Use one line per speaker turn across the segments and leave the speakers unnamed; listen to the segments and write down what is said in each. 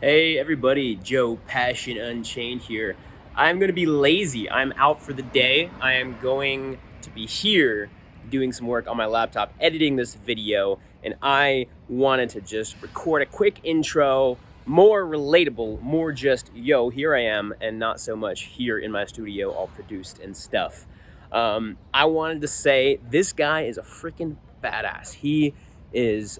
Hey everybody, Joe Passion Unchained here. I'm going to be lazy. I'm out for the day. I am going to be here doing some work on my laptop, editing this video, and I wanted to just record a quick intro, more relatable, more just, yo, here I am, and not so much here in my studio, all produced and stuff. I wanted to say this guy is a freaking badass. He's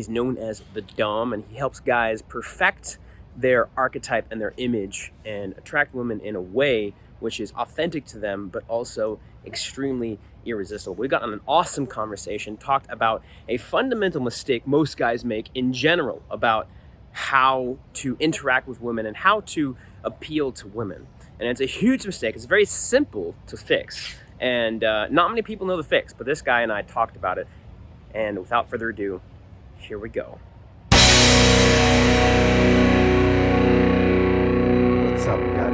known as the Dom, and he helps guys perfect their archetype and their image and attract women in a way which is authentic to them, but also extremely irresistible. We got on an awesome conversation, talked about a fundamental mistake most guys make in general about how to interact with women and how to appeal to women. And it's a huge mistake. It's very simple to fix. And not many people know the fix, but this guy and I talked about it. And without further ado, here we go.
What's up, guys?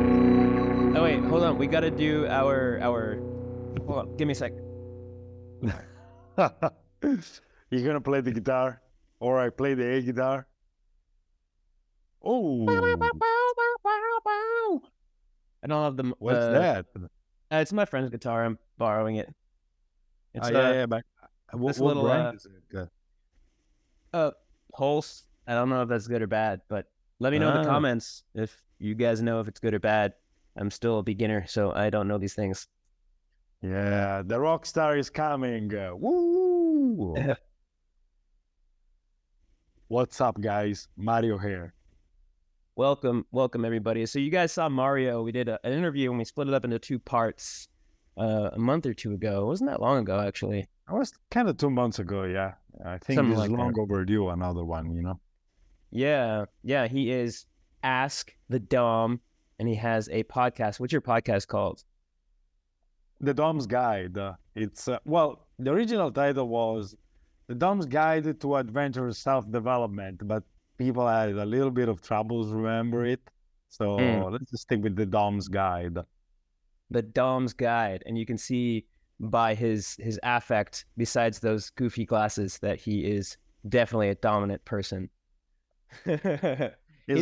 Oh wait, hold on. We gotta do our. Hold on, give me a sec.
You gonna play the guitar, or I play the air guitar? Oh,
I don't have the.
what's that?
It's my friend's guitar. I'm borrowing it. It's
Yeah, but what
little,
brand is it?
Pulse. I don't know if that's good or bad, but let me know in the comments if you guys know if it's good or bad. I'm still a beginner, so I don't know these things.
Yeah, the rock star is coming. Woo! What's up, guys? Mario here.
Welcome everybody. So you guys saw Mario. We did an interview and we split it up into two parts a month or two ago. It wasn't that long ago, actually.
I was kind of 2 months ago, yeah. I think
Something
this
like
is long
that.
overdue, another one, you know?
Yeah, he is Ask the Dom, and he has a podcast. What's your podcast called?
The Dom's Guide. It's, well, the original title was The Dom's Guide to Adventurous Self-Development, but people had a little bit of troubles remember it. So let's just stick with The Dom's Guide.
The Dom's Guide, and you can see by his affect, besides those goofy glasses, that he is definitely a dominant person. He's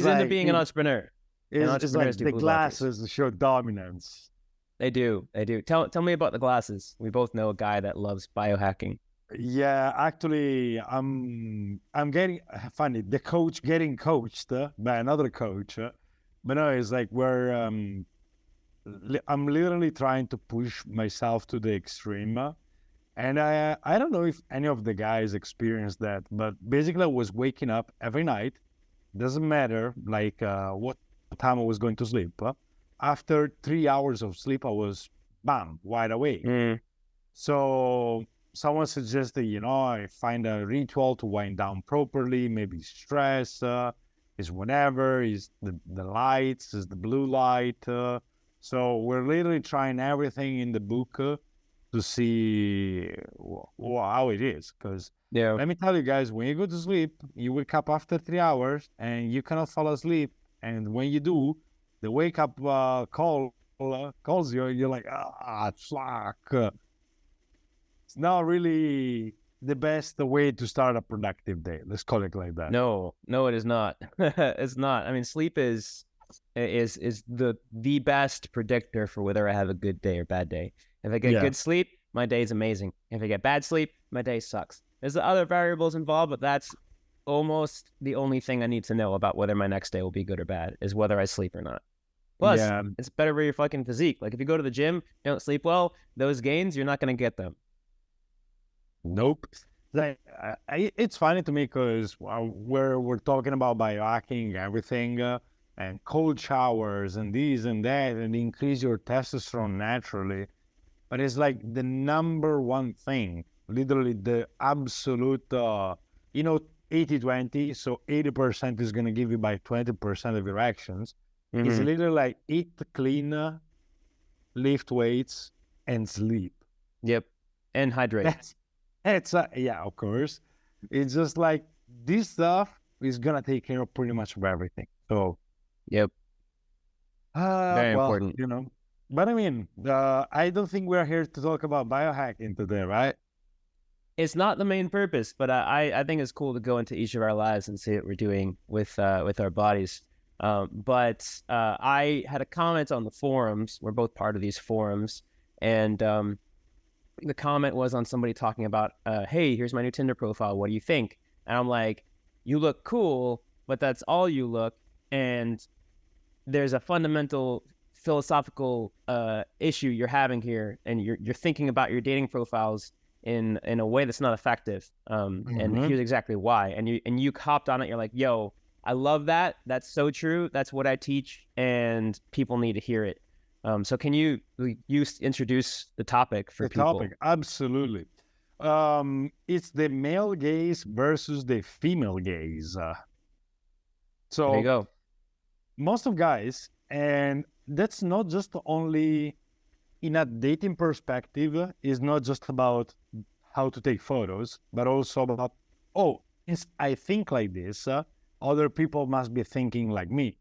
into being an entrepreneur.
It's like the glasses show dominance.
They do. Tell me about the glasses. We both know a guy that loves biohacking.
Yeah, actually, I'm getting funny. The coach getting coached by another coach, but no, it's like I'm literally trying to push myself to the extreme, and I don't know if any of the guys experienced that, but basically I was waking up every night. Doesn't matter like what time I was going to sleep. After 3 hours of sleep, I was bam wide awake. So someone suggested, I find a ritual to wind down properly, maybe stress, is whatever, is the lights, is the blue light. So we're literally trying everything in the book to see how it is. Because let me tell you guys, when you go to sleep, you wake up after 3 hours and you cannot fall asleep. And when you do, the wake up calls you, you're like, fuck. It's not really the best way to start a productive day. Let's call it like that.
No, it is not. It's not. I mean, sleep is the best predictor for whether I have a good day or bad day. If I get good sleep, my day is amazing. If I get bad sleep, my day sucks. There's other variables involved, but that's almost the only thing I need to know about whether my next day will be good or bad is whether I sleep or not. Plus, it's better for your fucking physique. Like if you go to the gym, you don't sleep well, those gains, you're not going to get them.
Nope. Like, it's funny to me because we're talking about biohacking, everything, and cold showers and this and that, and increase your testosterone naturally. But it's like the number one thing, literally the absolute, 80-20. So 80% is going to give you by 20% of your actions. It's literally like eat clean, lift weights, and sleep.
Yep. And hydrate.
Yeah, of course. It's just like this stuff is gonna take care of pretty much of everything. So,
yep. Very important.
But I mean, I don't think we're here to talk about biohacking today, right?
it's not the main purpose, but I think it's cool to go into each of our lives and see what we're doing with our bodies. But I had a comment on the forums. We're both part of these forums, and the comment was on somebody talking about, hey, here's my new Tinder profile. What do you think? And I'm like, you look cool, but that's all you look. And there's a fundamental philosophical issue you're having here, and you're thinking about your dating profiles in a way that's not effective. And here's exactly why. And you hopped on it. You're like, yo, I love that. That's so true. That's what I teach, and people need to hear it. So can you introduce the topic for people?
The topic, absolutely. It's the male gaze versus the female gaze. So
there you go.
Most of guys, and that's not just only in a dating perspective, is not just about how to take photos, but also about, oh, since I think like this, other people must be thinking like me.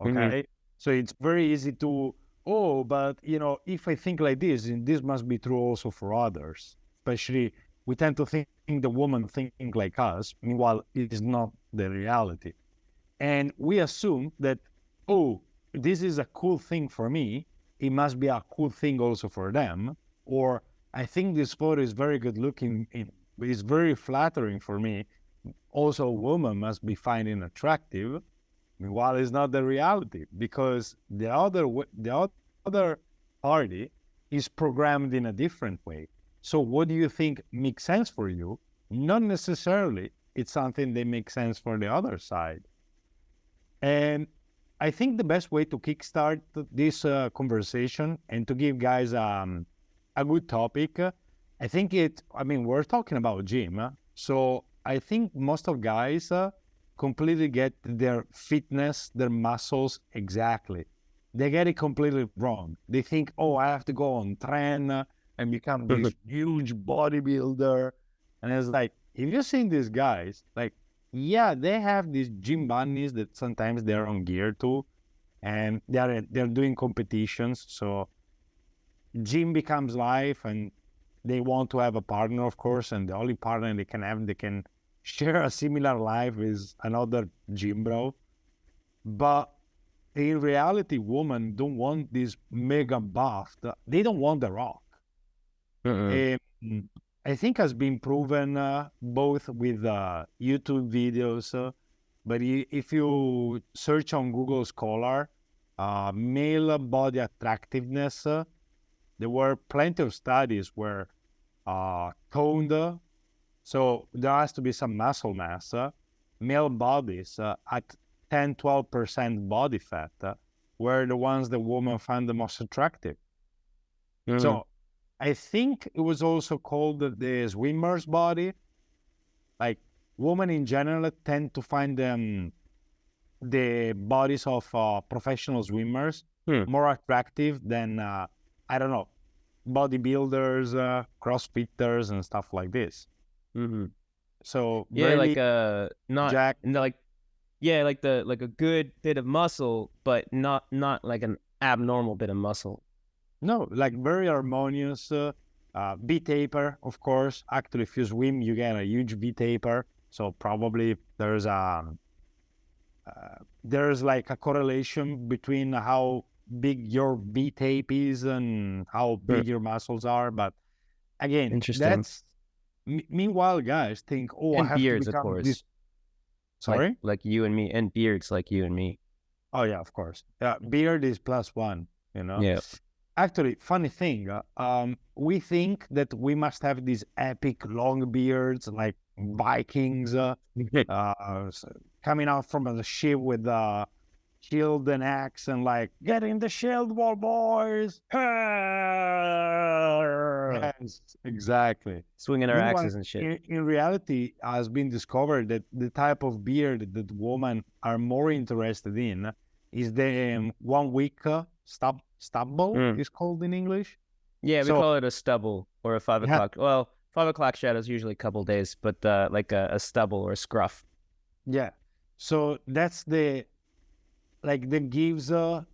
Okay. So it's very easy to, oh, but if I think like this, and this must be true also for others. Especially, we tend to think the woman thinking like us, meanwhile, it is not the reality. And we assume that, oh, this is a cool thing for me, it must be a cool thing also for them. Or I think this photo is very good looking, it's very flattering for me. Also, a woman must be finding attractive. Meanwhile, it's not the reality, because the other party is programmed in a different way. So what do you think makes sense for you? Not necessarily it's something that makes sense for the other side. And I think the best way to kickstart this conversation and to give guys a good topic, we're talking about gym. So I think most of guys completely get their fitness, their muscles exactly. They get it completely wrong. They think, oh, I have to go on train and become this huge bodybuilder. And it's like, if you've seen these guys, like, yeah, they have these gym bunnies that sometimes they're on gear too, and they're doing competitions. So gym becomes life, and they want to have a partner, of course, and the only partner they can share a similar life is another gym bro. But in reality, women don't want this mega buff. They don't want The Rock. I think has been proven both with YouTube videos, but if you search on Google Scholar, male body attractiveness, there were plenty of studies where toned, so there has to be some muscle mass, male bodies at 10-12% body fat were the ones that women found the most attractive. So I think it was also called the swimmer's body. Like, women in general tend to find the bodies of professional swimmers more attractive than, bodybuilders, crossfitters, and stuff like this. So
yeah,
really
like a good bit of muscle, but not like an abnormal bit of muscle.
No, like very harmonious. V-taper, of course. Actually, if you swim, you get a huge V-taper. So probably there's like a correlation between how big your V-tape is and how big your muscles are. But again, that's meanwhile, guys think, oh,
and
I have
beards,
to become
of course.
this. Sorry,
like you and me, and beards like you and me.
Oh yeah, of course. Yeah, beard is +1.
Yeah.
Actually, funny thing, we think that we must have these epic long beards like Vikings coming out from the ship with a shield and axe and like, get in the shield wall, boys. Yes, exactly.
Swinging our axes and shit.
In reality, has been discovered that the type of beard that women are more interested in is the 1 week stubble is called in English.
Yeah, we call it a stubble or a 5 o'clock. Well, 5 o'clock shadow is usually a couple days, but like a stubble or a scruff.
Yeah. So that's that gives the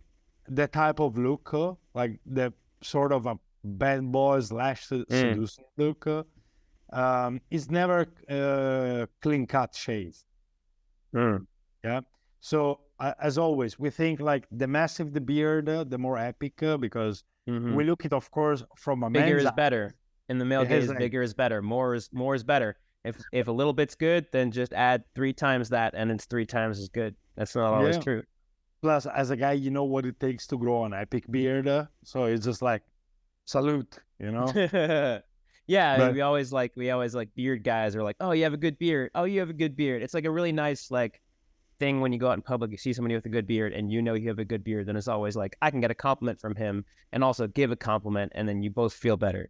type of look, like the sort of a bad boy / seducing look. It's never clean cut shave. Yeah. So as always, we think like the massive the beard, the more epic, because we look at, of course, from a
Bigger
man's
is
eye.
better. In the male
It has,
gaze,
like,
bigger is better. More is better. If a little bit's good, then just add 3 times that, and it's 3 times as good. That's not always
Yeah.
true.
Plus, as a guy, you know what it takes to grow an epic beard. So it's just like, salute, you know?
Yeah,
But
we always like beard guys are like, oh, you have a good beard. Oh, you have a good beard. It's like a really nice like thing when you go out in public, you see somebody with a good beard and you know you have a good beard, then it's always like, I can get a compliment from him and also give a compliment, and then you both feel better.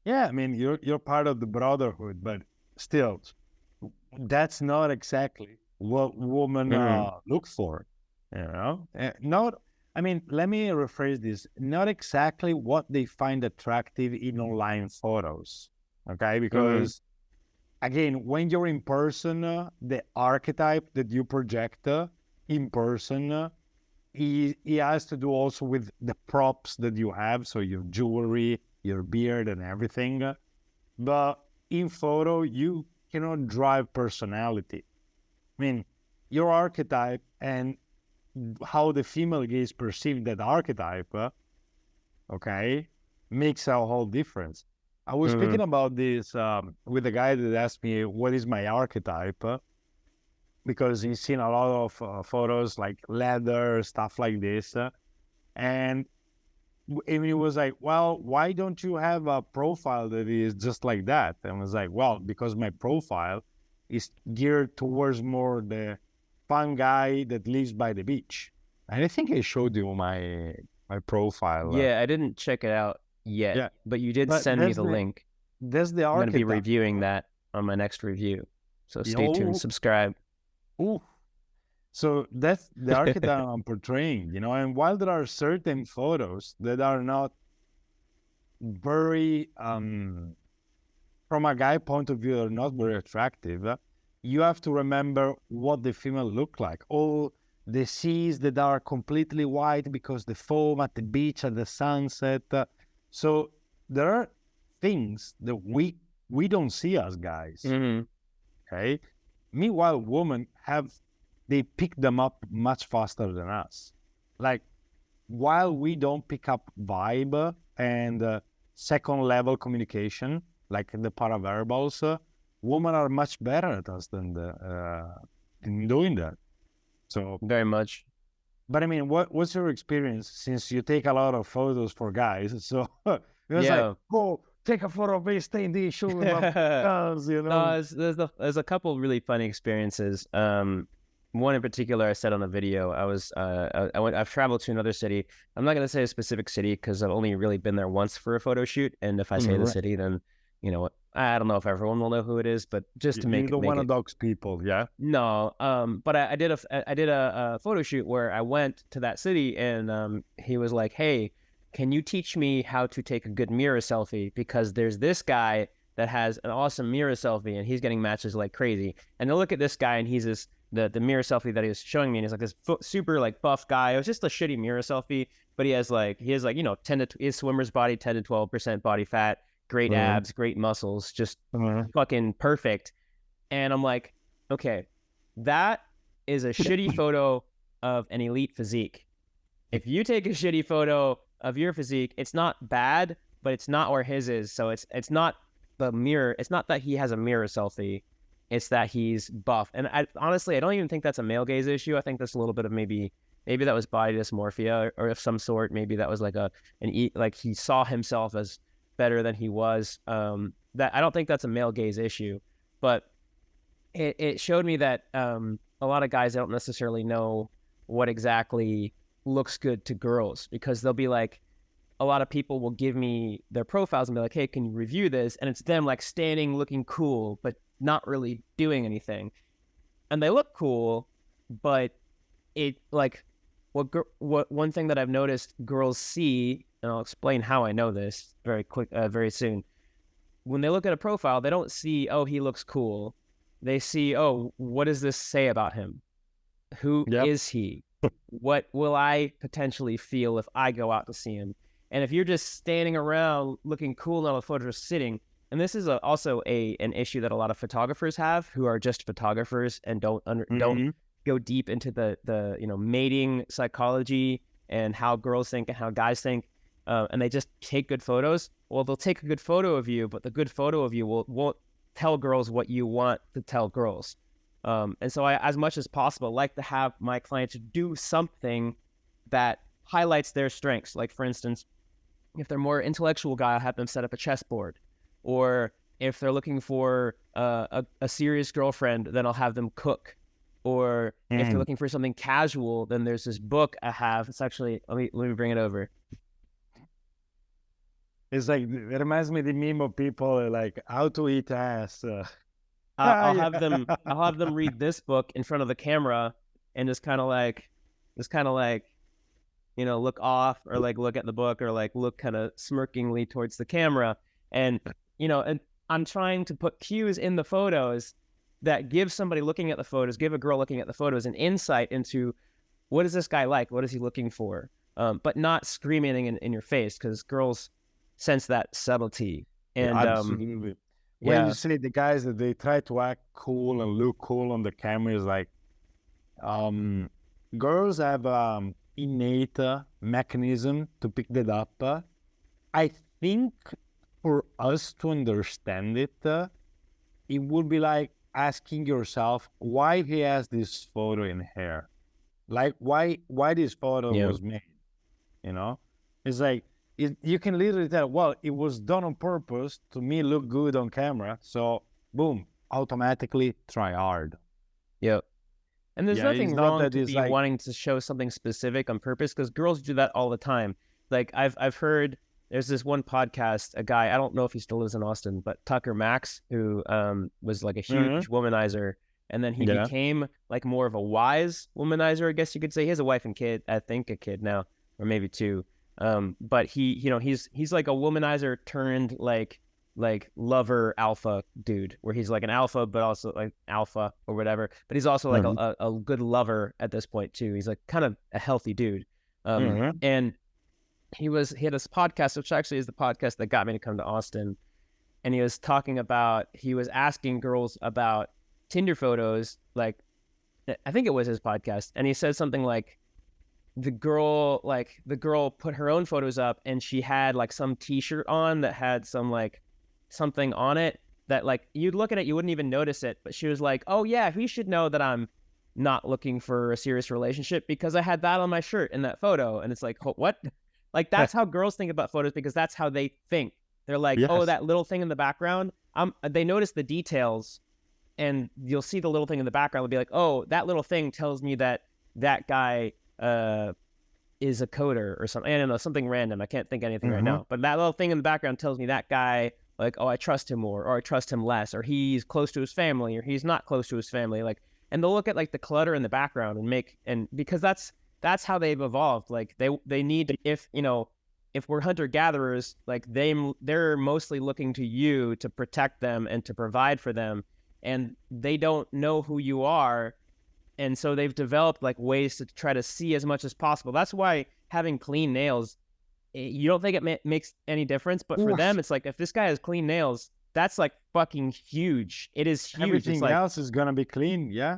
yeah, I mean, you're part of the brotherhood, but still, that's not exactly what women look for, you know? Not, I mean, let me rephrase this. Not exactly what they find attractive in online photos, okay? Because again, when you're in person, the archetype that you project in person, he has to do also with the props that you have, so your jewelry, your beard, and everything. But in photo, you cannot drive personality. I mean, your archetype and how the female gaze perceive that archetype, okay, makes a whole difference. I was speaking about this with a guy that asked me, what is my archetype? Because he's seen a lot of photos like leather, stuff like this. And he was like, well, why don't you have a profile that is just like that? And I was like, well, because my profile is geared towards more the fun guy that lives by the beach. And I think I showed you my profile.
Yeah, I didn't check it out yet,
Yeah.
but you did
But
send me
that's
the link.
That's the
I'm going to be
archetype.
reviewing that on my next review. So stay
Oh,
tuned, subscribe.
ooh. So that's the archetype I'm portraying, you know. And while there are certain photos that are not very, from a guy point of view, are not very attractive, you have to remember what the female look like. All the seas that are completely white because the foam at the beach at the sunset. So there are things that we don't see as guys. Okay. Meanwhile, women they pick them up much faster than us. Like, while we don't pick up vibe and second level communication, like the paraverbals, women are much better at us than in doing that. So
very much.
But I mean, what's your experience, since you take a lot of photos for guys? So it's like, go take a photo of me, stay in the show, you know.
No, there's a couple of really funny experiences. One in particular, I said on the video, I've traveled to another city. I'm not going to say a specific city because I've only really been there once for a photo shoot. And if I say the city, then, you know, I don't know if everyone will know who it is, but just to make it.
You don't want to dox people, yeah?
No, but I did a photo shoot where I went to that city, and he was like, hey, can you teach me how to take a good mirror selfie? Because there's this guy that has an awesome mirror selfie, and he's getting matches like crazy. And I look at this guy, and he's the mirror selfie that he was showing me, and he's like this super like buff guy. It was just a shitty mirror selfie, but he has like you know, his swimmer's body, 10 to 12% body fat, great abs, great muscles, just fucking perfect. And I'm like, okay, that is a shitty photo of an elite physique. If you take a shitty photo of your physique, it's not bad, but it's not where his is. So it's not the mirror. It's not that he has a mirror selfie. It's that he's buff. And honestly, I don't even think that's a male gaze issue. I think that's a little bit of maybe that was body dysmorphia or of some sort. Maybe that was like like he saw himself as better than he was. That I don't think that's a male gaze issue, but it showed me that a lot of guys don't necessarily know what exactly looks good to girls, because they'll be like, a lot of people will give me their profiles and be like, hey, can you review this? And it's them like standing looking cool, but not really doing anything. And they look cool, but it like what one thing that I've noticed girls see, and I'll explain how I know this very soon. When they look at a profile, they don't see, oh, he looks cool. They see, oh, what does this say about him? Who is he? What will I potentially feel if I go out to see him? And if you're just standing around looking cool on a photo, just sitting, and this is also an issue that a lot of photographers have who are just photographers and don't go deep into the mating psychology and how girls think and how guys think, and they just take good photos. Well, they'll take a good photo of you, but the good photo of you won't tell girls what you want to tell girls. And so I, as much as possible, like to have my clients do something that highlights their strengths. Like, for instance, if they're more intellectual guy, I'll have them set up a chessboard. Or if they're looking for a serious girlfriend, then I'll have them cook. Or if they're looking for something casual, then there's this book I have. It's actually, let me bring it over.
It's like, it reminds me of the meme of people like how to eat ass.
I'll have them read this book in front of the camera and just kind of like, look off, or like look at the book, or like look kind of smirkingly towards the camera. And, and I'm trying to put cues in the photos that give somebody looking at the photos, give a girl looking at the photos an insight into what is this guy like? What is he looking for? But not screaming in your face, because girls sense that subtlety. And
absolutely. When you say the guys that they try to act cool and look cool on the camera, is like, girls have innate mechanism to pick that up. I think for us to understand it, it would be like asking yourself why he has this photo in here, like why this photo was made. It's like, you can literally tell, well, it was done on purpose to me look good on camera, so boom, automatically try hard.
Yep. And there's nothing wrong to be wanting to show something specific on purpose, because girls do that all the time. Like, I've heard, there's this one podcast, a guy, I don't know if he still lives in Austin, but Tucker Max, who was like a huge womanizer, and then he became like more of a wise womanizer, I guess you could say. He has a wife and kid, I think a kid now, or maybe two. But he's like a womanizer turned like lover alpha dude, where he's like an alpha, but also like alpha or whatever. But he's also like a good lover at this point too. He's like kind of a healthy dude. And he had this podcast, which actually is the podcast that got me to come to Austin. And he was asking girls about Tinder photos. Like, I think it was his podcast. And he said something like, the girl put her own photos up, and she had like some t-shirt on that had some like something on it that like you'd look at it, you wouldn't even notice it. But she was like, oh yeah, he should know that I'm not looking for a serious relationship because I had that on my shirt in that photo. And it's like, what? Like, that's how girls think about photos, because that's how they think. They're like, oh, that little thing in the background. They notice the details, and you'll see the little thing in the background. They'll be like, oh, that little thing tells me that guy is a coder or something. I don't know, something random. I can't think of anything right now. But that little thing in the background tells me that guy, like, oh, I trust him more, or I trust him less, or he's close to his family, or he's not close to his family. Like, and they'll look at like the clutter in the background and because that's how they've evolved. Like, they need to, if we're hunter gatherers, like they're mostly looking to you to protect them and to provide for them, and they don't know who you are. And so they've developed like ways to try to see as much as possible. That's why having clean nails, you don't think it makes any difference, but for them, it's like, if this guy has clean nails, that's like fucking huge. It is huge.
Everything else is gonna be clean. Yeah.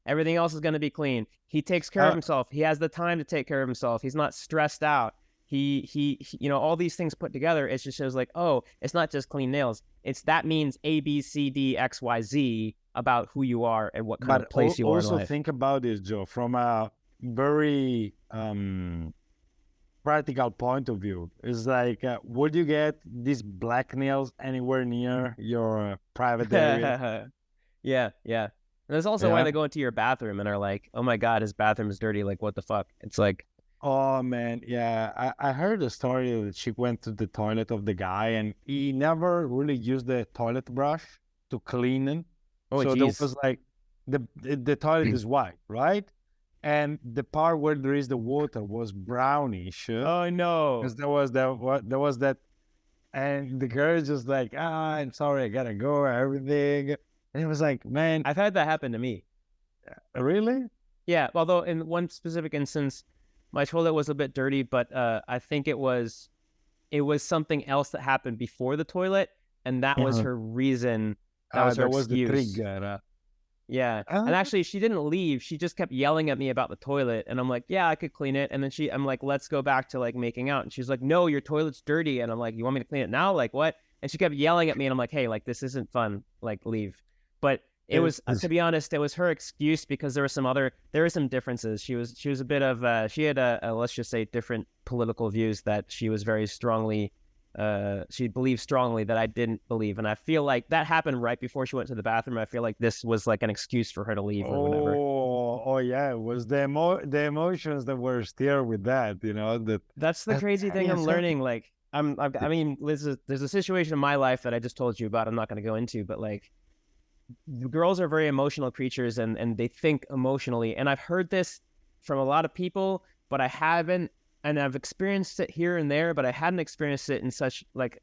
Everything else is gonna be clean. He takes care of himself. He has the time to take care of himself. He's not stressed out. He all these things put together, it just shows like, oh, it's not just clean nails. That means A, B, C, D, X, Y, Z about who you are and what kind of place you are in life.
Also think about this, Joe, from a very practical point of view. It's like, would you get these black nails anywhere near your private area?
Yeah. And that's also why they go into your bathroom and are like, oh my God, his bathroom is dirty. Like, what the fuck? It's like,
oh man, yeah. I heard a story that she went to the toilet of the guy and he never really used the toilet brush to clean it.
Oh,
so there was like the toilet is white, right? And the part where there is the water was brownish.
Oh no!
Because there was that, and the girl is just like, I'm sorry, I gotta go, everything. And it was like, man,
I've had that happen to me.
Really?
Yeah. Although in one specific instance, my toilet was a bit dirty, but I think it was something else that happened before the toilet. and that was her reason. That was her
That was the
excuse.
trigger.
Yeah. And actually she didn't leave. She just kept yelling at me about the toilet. And I'm like, yeah, I could clean it. And then I'm like, let's go back to like making out. And she's like, no, your toilet's dirty. And I'm like, you want me to clean it now? Like what? And she kept yelling at me. And I'm like, hey, like this isn't fun. Like leave. But it was, to be honest, it was her excuse because there were some differences. She was a bit of, she had let's just say different political views that she was very strongly she believed strongly that I didn't believe, and I feel like that happened right before she went to the bathroom. I feel like this was like an excuse for her to leave or whatever.
Oh yeah, it was the emotions that were stirred with that,
That's the crazy thing I'm learning. Like I mean, there's a situation in my life that I just told you about. I'm not going to go into, but like girls are very emotional creatures, and they think emotionally. And I've heard this from a lot of people, but I haven't. And I've experienced it here and there, but I hadn't experienced it in such like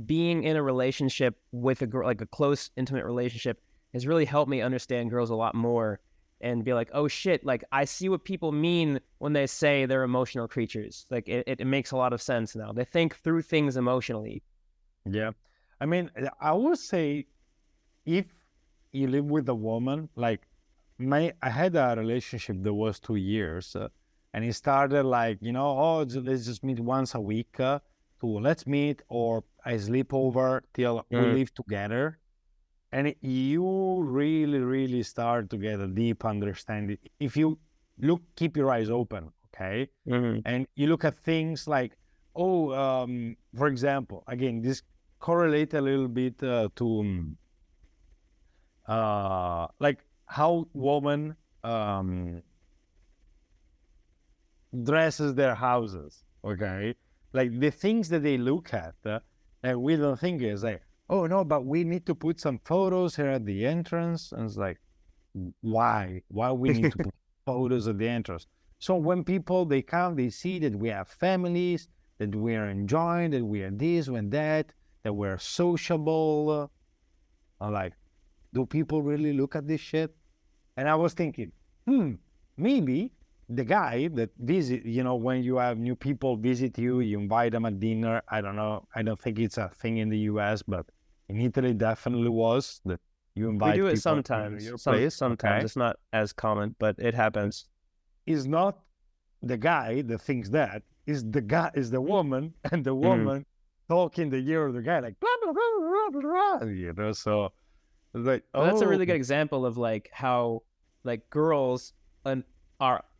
being in a relationship with a girl, like a close, intimate relationship has really helped me understand girls a lot more and be like, oh shit, like I see what people mean when they say they're emotional creatures. Like it makes a lot of sense now. They think through things emotionally.
Yeah. I mean, I would say if you live with a woman, like I had a relationship that was 2 years. And it started like, let's just meet once a week to let's meet, or I sleep over till we live together. And you really, really start to get a deep understanding. If you keep your eyes open, okay? And you look at things like, for example, again, this correlate a little bit to like how women dresses their houses, okay? Like the things that they look at, and we don't think is like, oh no, but we need to put some photos here at the entrance. And it's like, why we need to put photos at the entrance? So when people, they come, they see that we have families, that we are enjoying, that we are this and that we're sociable. I'm like, do people really look at this shit? And I was thinking, maybe the guy that visit, when you have new people visit you, you invite them at dinner. I don't know. I don't think it's a thing in the US, but in Italy definitely was that you invite people.
We do it sometimes. Sometimes okay. It's not as common, but it happens.
It's not the guy that thinks that. Is the guy, is the woman, and the woman talking the ear of the guy like blah blah blah blah blah. So it's like,
that's a really good example of like how like girls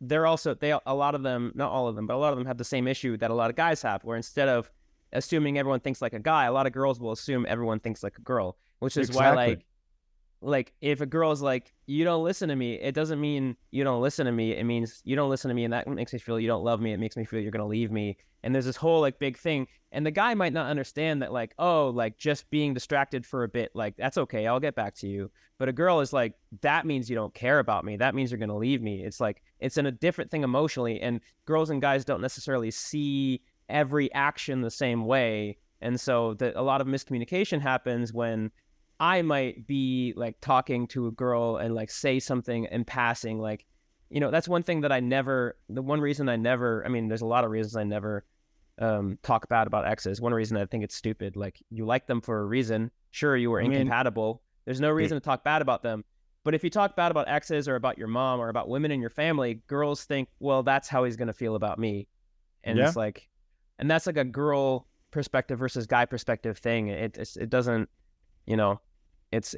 they're also a lot of them, not all of them, but a lot of them have the same issue that a lot of guys have, where instead of assuming everyone thinks like a guy, a lot of girls will assume everyone thinks like a girl, which is why like if a girl's like, you don't listen to me, it doesn't mean you don't listen to me. It means you don't listen to me, and that makes me feel you don't love me. It makes me feel you're going to leave me. And there's this whole like big thing. And the guy might not understand that like, oh, like just being distracted for a bit, like that's okay, I'll get back to you. But a girl is like, that means you don't care about me. That means you're going to leave me. It's like, it's in a different thing emotionally. And girls and guys don't necessarily see every action the same way. And so a lot of miscommunication happens when I might be like talking to a girl and like say something in passing, like, that's one thing that I mean, there's a lot of reasons I never talk bad about exes. One reason I think it's stupid, like you like them for a reason. Sure, you were incompatible. There's no reason to talk bad about them. But if you talk bad about exes or about your mom or about women in your family, girls think, well, that's how he's going to feel about me. And it's like, and that's like a girl perspective versus guy perspective thing. It doesn't, it's a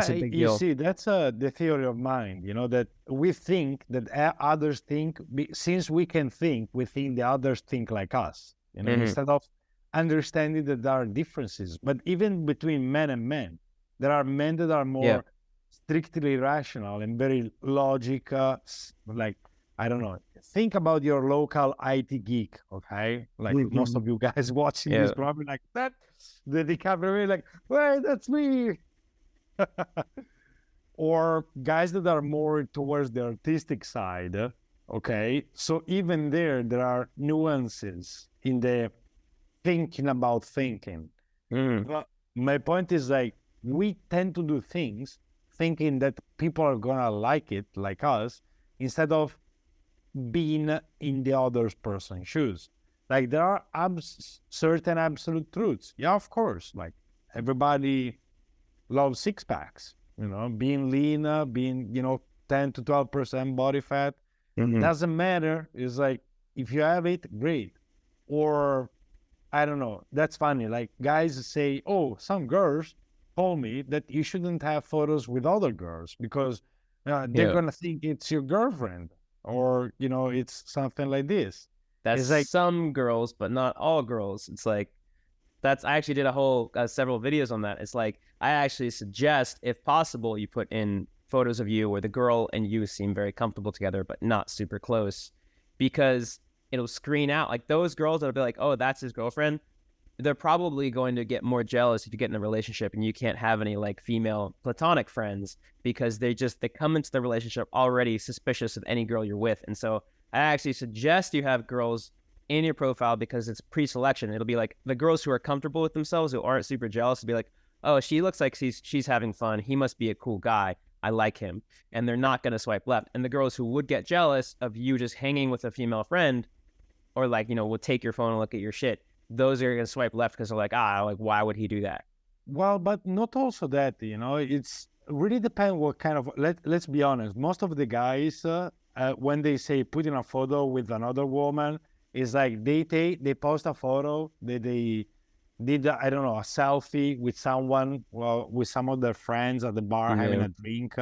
big deal.
You see, that's the theory of mind, that we think that others think, since we can think, we think the others think like us, instead of understanding that there are differences. But even between men and men, there are men that are more strictly rational and very logic, like, I don't know, think about your local IT geek, okay? Like most of you guys watching this probably like that, the DiCaprio, like, well, that's me. Or guys that are more towards the artistic side, okay? So even there are nuances in the thinking about thinking. But my point is like, we tend to do things thinking that people are gonna like it, like us, instead of being in the other person's shoes. Like there are certain absolute truths. Yeah, of course. Like everybody loves six packs, being leaner, being, 10 to 12% body fat. Doesn't matter. It's like, if you have it, great. Or I don't know. That's funny. Like, guys say, oh, some girls told me that you shouldn't have photos with other girls because they're
Yeah.
going to think it's your girlfriend, or, it's something like this.
That's
It's like,
some girls, but not all girls. It's like, I actually did a whole several videos on that. It's like, I actually suggest, if possible, you put in photos of you where the girl and you seem very comfortable together, but not super close, because it'll screen out like those girls that'll be like, oh, that's his girlfriend. They're probably going to get more jealous if you get in a relationship and you can't have any like female platonic friends, because they come into the relationship already suspicious of any girl you're with. And so I actually suggest you have girls in your profile, because it's pre-selection. It'll be like the girls who are comfortable with themselves, who aren't super jealous, will be like, oh, she looks like she's having fun. He must be a cool guy. I like him. And they're not going to swipe left. And the girls who would get jealous of you just hanging with a female friend, or like, will take your phone and look at your shit, those are going to swipe left because they're like, like, why would he do that?
well, but not also that, it's really depend what kind of, let's be honest. Most of the guys, when they say put in a photo with another woman, it's like they post a photo, they did, I don't know, a selfie with someone, well, with some of their friends at the bar having a drink,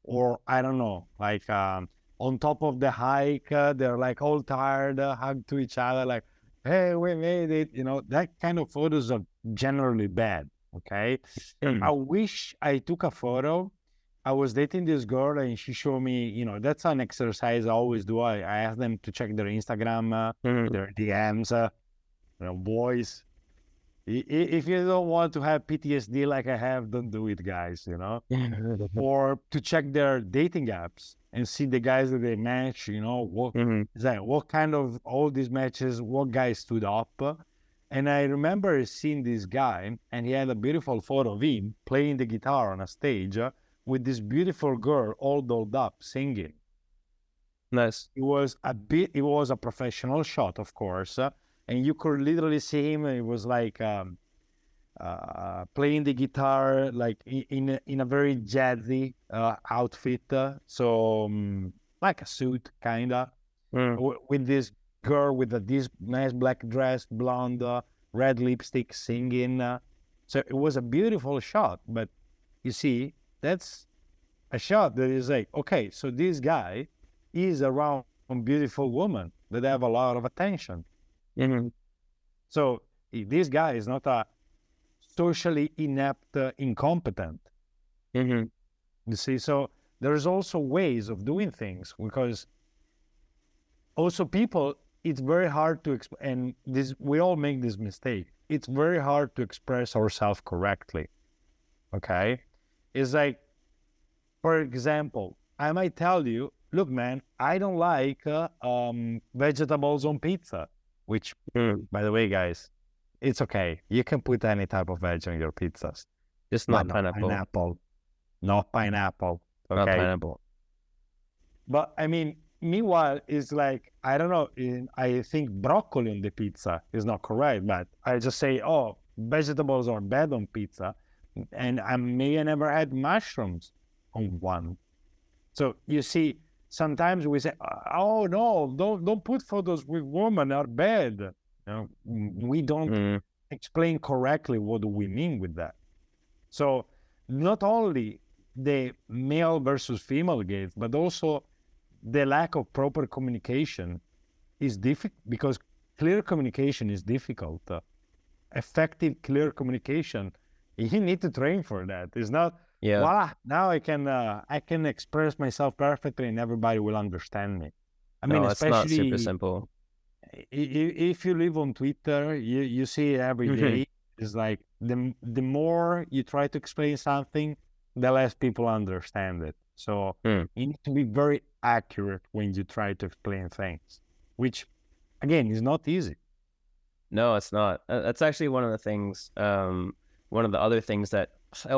or I don't know, like on top of the hike, they're like all tired, hug to each other, like, hey, we made it. That kind of photos are generally bad. Okay. I wish I took a photo. I was dating this girl and she showed me, that's an exercise I always do. I ask them to check their Instagram, their DMs, boys. If you don't want to have PTSD like I have, don't do it, guys, or to check their dating apps and see the guys that they match, what kind of all these matches, what guy stood up. And I remember seeing this guy, and he had a beautiful photo of him playing the guitar on a stage with this beautiful girl all dolled up singing.
Nice.
It was a professional shot, of course, and you could literally see him. It was like playing the guitar, like in a very jazzy outfit, so like a suit, kinda, with this girl with this nice black dress, blonde, red lipstick, singing. So it was a beautiful shot. But you see, that's a shot that is like, okay, so this guy is around beautiful women that have a lot of attention. So this guy is not a socially inept, incompetent. You see, so there's also ways of doing things, because also people, it's very hard to and this, we all make this mistake. It's very hard to express ourselves correctly. Okay, it's like, for example, I might tell you, look, man, I don't like vegetables on pizza. Which, by the way, guys, it's okay. You can put any type of veg on your pizzas.
Just not pineapple.
Not pineapple. Okay.
Not pineapple.
But I mean, meanwhile, it's like, I don't know, I think broccoli on the pizza is not correct, but I just say, oh, vegetables are bad on pizza. And I may have never had mushrooms on one. So you see, sometimes we say, oh, no, don't put photos with women, are bad. We don't explain correctly what do we mean with that. So not only the male versus female gaze, but also the lack of proper communication is difficult, because clear communication is difficult. Effective, clear communication, you need to train for that. It's not, voila, now I can express myself perfectly and everybody will understand me. I mean,
it's not super simple.
If you live on Twitter, you see it every day. It's like the more you try to explain something, the less people understand it. So you need to be very accurate when you try to explain things, which again is not easy.
No, it's not. That's actually one of the things. One of the other things that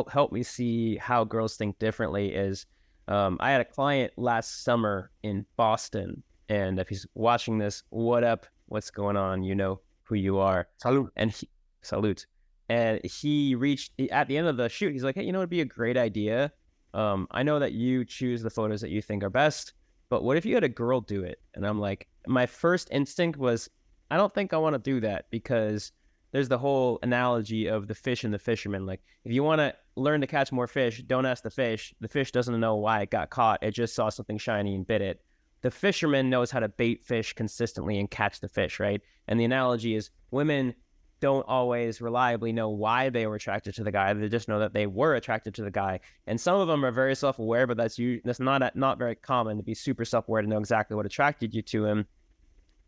helped me see how girls think differently is I had a client last summer in Boston, and if he's watching this, what up? What's going on? You know who you are.
Salute.
And salute. And at the end of the shoot, he's like, hey, you know, it'd be a great idea. I know that you choose the photos that you think are best, but what if you had a girl do it? And I'm like, my first instinct was, I don't think I want to do that, because there's the whole analogy of the fish and the fisherman. Like, if you want to learn to catch more fish, don't ask the fish. The fish doesn't know why it got caught. It just saw something shiny and bit it. The fisherman knows how to bait fish consistently and catch the fish, right? And the analogy is, women don't always reliably know why they were attracted to the guy. They just know that they were attracted to the guy. And some of them are very self-aware, but that's not very common to be super self-aware to know exactly what attracted you to him.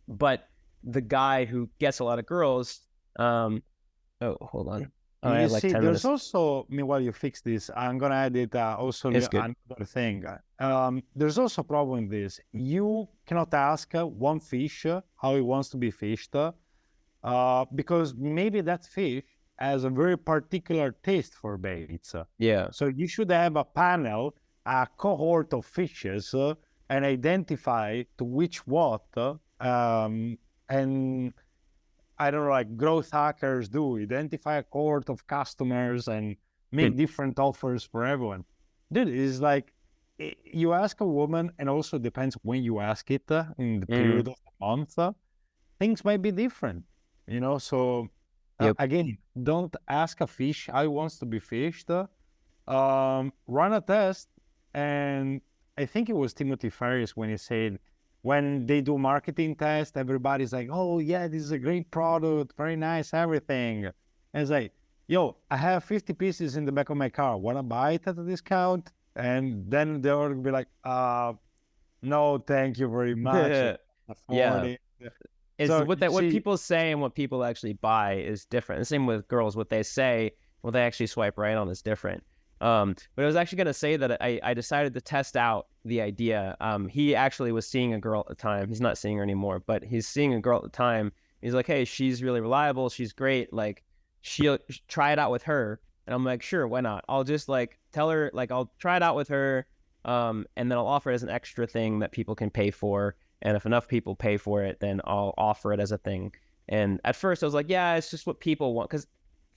But the guy who gets a lot of girls, oh, hold on. Oh, I
You
have like
see,
10
there's
minutes.
also, meanwhile you fix this, I'm gonna add it also
It's good.
another thing. There's also a problem with this. You cannot ask one fish how he wants to be fished, because maybe that fish has a very particular taste for baits.
Yeah.
So you should have a panel, a cohort of fishes, and identify to which what, and I don't know, like growth hackers do, identify a cohort of customers and make different offers for everyone. Dude, it's like, you ask a woman, and also depends when you ask it, in the period of the month, things might be different, you know? So again, don't ask a fish how he wants to be fished. Run a test. And I think it was Timothy Ferris when he said, when they do marketing tests, everybody's like, oh yeah, this is a great product, very nice, everything. And it's like, yo, I have 50 pieces in the back of my car. Want to buy it at a discount? And then they'll be like, no, thank you very much.
Yeah. It's
So
what
you
what
see-
people say and what people actually buy is different. The same with girls. What they say, what they actually swipe right on is different. But I was actually gonna say that I decided to test out the idea. He actually was seeing a girl at the time. He's not seeing her anymore, but he's seeing a girl at the time. He's like, hey, she's really reliable. She's great. Like, she'll try it out with her. And I'm like, sure, why not? I'll just like tell her, like, I'll try it out with her. And then I'll offer it as an extra thing that people can pay for. And if enough people pay for it, then I'll offer it as a thing. And at first I was like, yeah, it's just what people want. Because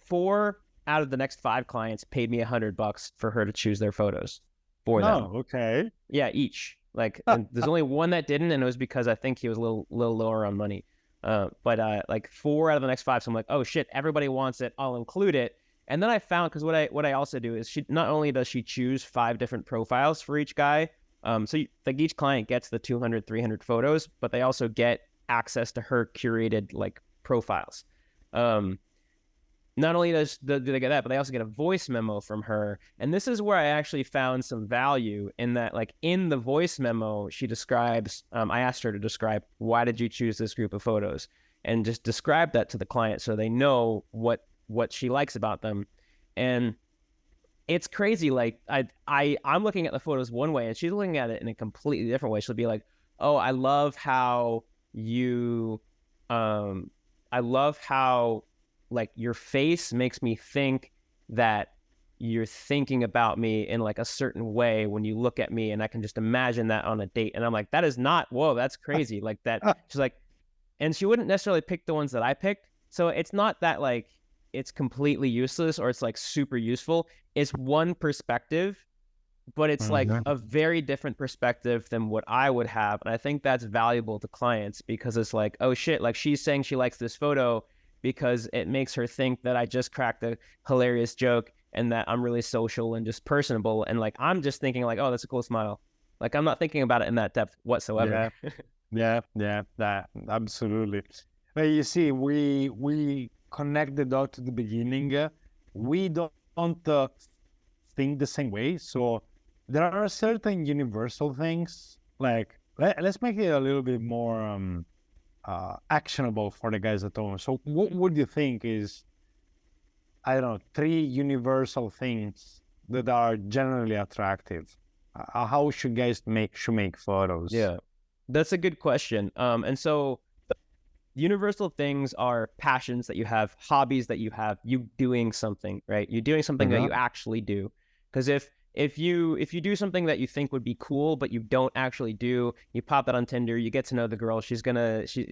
4 out of the next 5 clients paid me $100 for her to choose their photos for them.
Oh, okay.
Yeah, each. Like, and there's only one that didn't, and it was because I think he was a little lower on money. But like 4 out of the next 5, so I'm like, oh shit, everybody wants it. I'll include it. And then I found, because what I also do is, she not only does she choose 5 different profiles for each guy, like each client gets the 200, 300 photos, but they also get access to her curated like profiles. Not only do they get that, but they also get a voice memo from her. And this is where I actually found some value in that, like in the voice memo, she describes, I asked her to describe, why did you choose this group of photos? And just describe that to the client so they know what she likes about them. And it's crazy. Like I'm looking at the photos one way and she's looking at it in a completely different way. She'll be like, oh, I love how like your face makes me think that you're thinking about me in like a certain way when you look at me, and I can just imagine that on a date. And I'm like, that is not, whoa, that's crazy. Like that. She's like, and she wouldn't necessarily pick the ones that I picked. So it's not that like it's completely useless or it's like super useful. It's one perspective, but it's like a very different perspective than what I would have. And I think that's valuable to clients, because it's like, oh shit, like she's saying she likes this photo because it makes her think that I just cracked a hilarious joke and that I'm really social and just personable. And like, I'm just thinking like, oh, that's a cool smile. Like, I'm not thinking about it in that depth whatsoever.
Yeah, that absolutely. But you see, we connect the dot to the beginning. We don't think the same way. So there are certain universal things. Like, let's make it a little bit more actionable for the guys at home. So what would you think is, I don't know, 3 universal things that are generally attractive? How should guys make photos?
Yeah, that's a good question. And so universal things are passions that you have, hobbies that you have, you doing something, right? You're doing something that you actually do. Because if if you do something that you think would be cool, but you don't actually do, you pop that on Tinder, you get to know the girl. She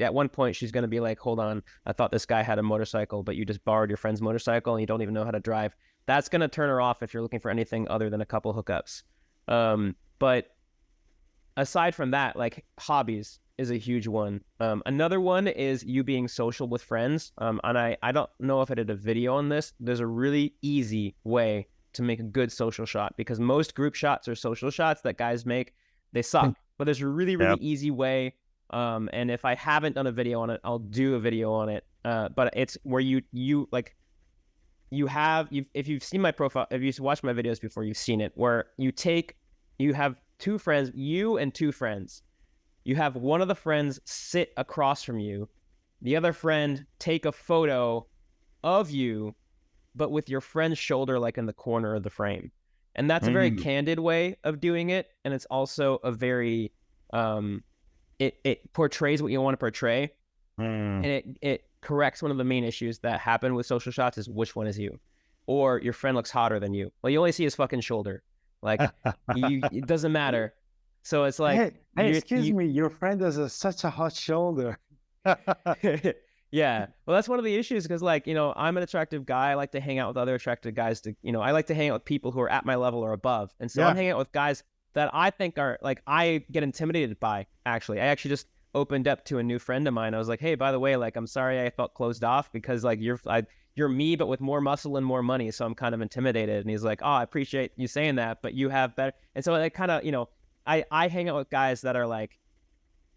at one point she's gonna be like, hold on, I thought this guy had a motorcycle, but you just borrowed your friend's motorcycle and you don't even know how to drive. That's gonna turn her off if you're looking for anything other than a couple hookups. But aside from that, like hobbies is a huge one. Another one is you being social with friends. And I don't know if I did a video on this. There's a really easy way to make a good social shot, because most group shots or social shots that guys make, they suck. But there's a really, really easy way. And if I haven't done a video on it, I'll do a video on it. But it's where you if you've seen my profile, if you've watched my videos before, you've seen it, where you have two friends, you and two friends. You have one of the friends sit across from you, the other friend take a photo of you, but with your friend's shoulder like in the corner of the frame. And that's a very candid way of doing it. And it's also a very, it portrays what you want to portray. And it corrects one of the main issues that happen with social shots is which one is you. Or your friend looks hotter than you. Well, you only see his fucking shoulder. Like, it doesn't matter. So it's like,
hey, excuse me, your friend has such a hot shoulder.
Yeah. Well, that's one of the issues, because like, I'm an attractive guy. I like to hang out with other attractive guys I like to hang out with people who are at my level or above. And so I'm hanging out with guys that I think are like, I get intimidated by, actually. I actually just opened up to a new friend of mine. I was like, hey, by the way, like, I'm sorry I felt closed off, because like you're me, but with more muscle and more money. So I'm kind of intimidated. And he's like, oh, I appreciate you saying that, but you have better. And so I kind of, I hang out with guys that are like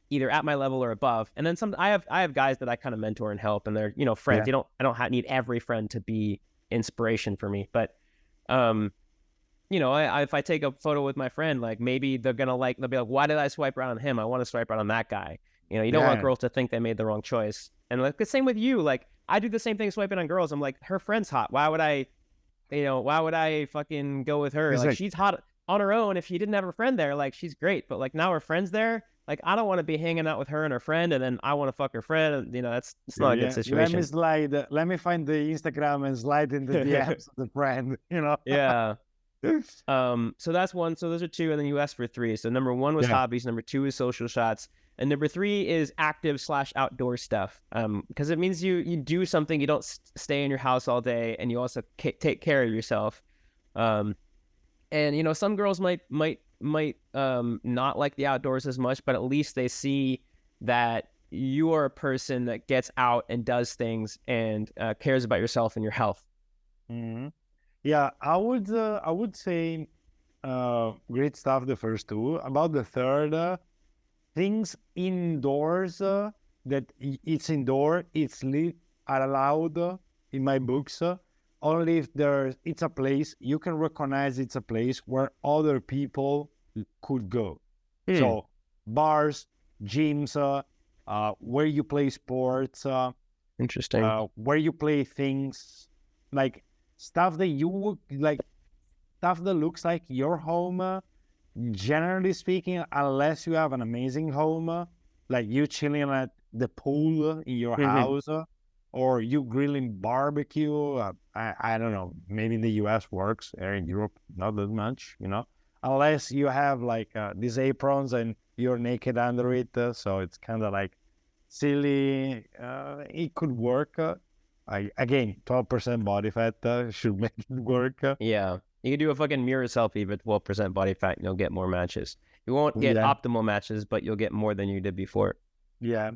either at my level or above. And then I have guys that I kind of mentor and help, and they're, friends. I don't need every friend to be inspiration for me. But, if I take a photo with my friend, like maybe they'll be like, why did I swipe right on him? I want to swipe right on that guy. You don't want girls to think they made the wrong choice. And like the same with you, like I do the same thing swiping on girls. I'm like, her friend's hot. Why would I fucking go with her? Like she's hot on her own. If she didn't have her friend there, like she's great. But like now her friend's there. Like I don't want to be hanging out with her and her friend, and then I want to fuck her friend. It's not a good situation.
Let me find the Instagram and slide in the DMs of the friend.
Yeah. So that's one. So those are two, and then you asked for three. So number one was hobbies. Number two is social shots. And number three is active/outdoor stuff. Because it means you do something. You don't stay in your house all day, and you also take care of yourself. And some girls might not like the outdoors as much, but at least they see that you are a person that gets out and does things and cares about yourself and your health.
Mm-hmm. Yeah, I would say great stuff, the first two. About the third, things indoors that it's indoor, it's lit, are allowed in my books. Only if it's a place you can recognize, it's a place where other people could go. So bars, gyms, where you play sports,
interesting,
where you play things like stuff that you would like, stuff that looks like your home. Generally speaking, unless you have an amazing home, like you chilling at the pool in your house, or you grilling barbecue. I don't know, maybe in the US works, or in Europe not that much, unless you have like these aprons and you're naked under it, so it's kind of like silly. It could work. Again, 12% body fat should make it work.
Yeah, you can do a fucking mirror selfie with 12% body fat and you'll get more matches. You won't get optimal matches, but you'll get more than you did before.
Yeah.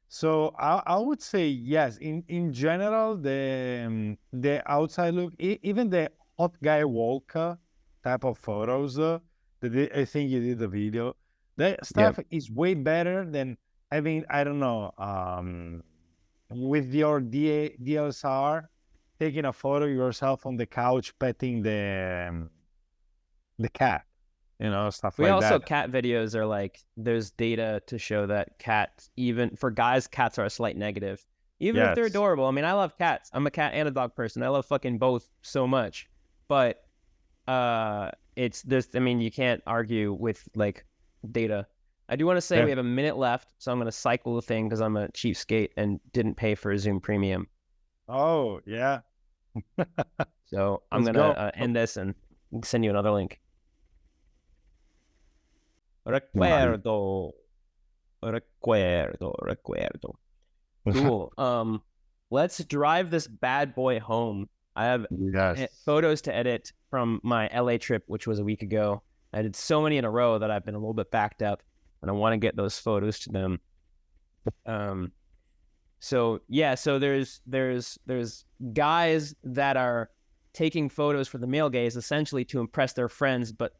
So I would say yes. In general, the outside look, even the hot guy walk type of photos that I think you did the video, that stuff is way better than having, I don't know, with your DSLR, taking a photo of yourself on the couch petting the cat. Stuff like that.
Also, cat videos are like, there's data to show that cats, even for guys, cats are a slight negative. Even if they're adorable. I mean, I love cats. I'm a cat and a dog person. I love fucking both so much. But you can't argue with like data. I do want to say we have a minute left, so I'm going to cycle the thing because I'm a cheapskate and didn't pay for a Zoom Premium.
Oh, yeah.
So I'm going to end this and send you another link. Recuerdo. Recuerdo. Cool. Let's drive this bad boy home. I have
Yes.
photos to edit from my LA trip, which was a week ago. I did so many in a row that I've been a little bit backed up, and I want to get those photos to them. So there's guys that are taking photos for the male gaze essentially to impress their friends, but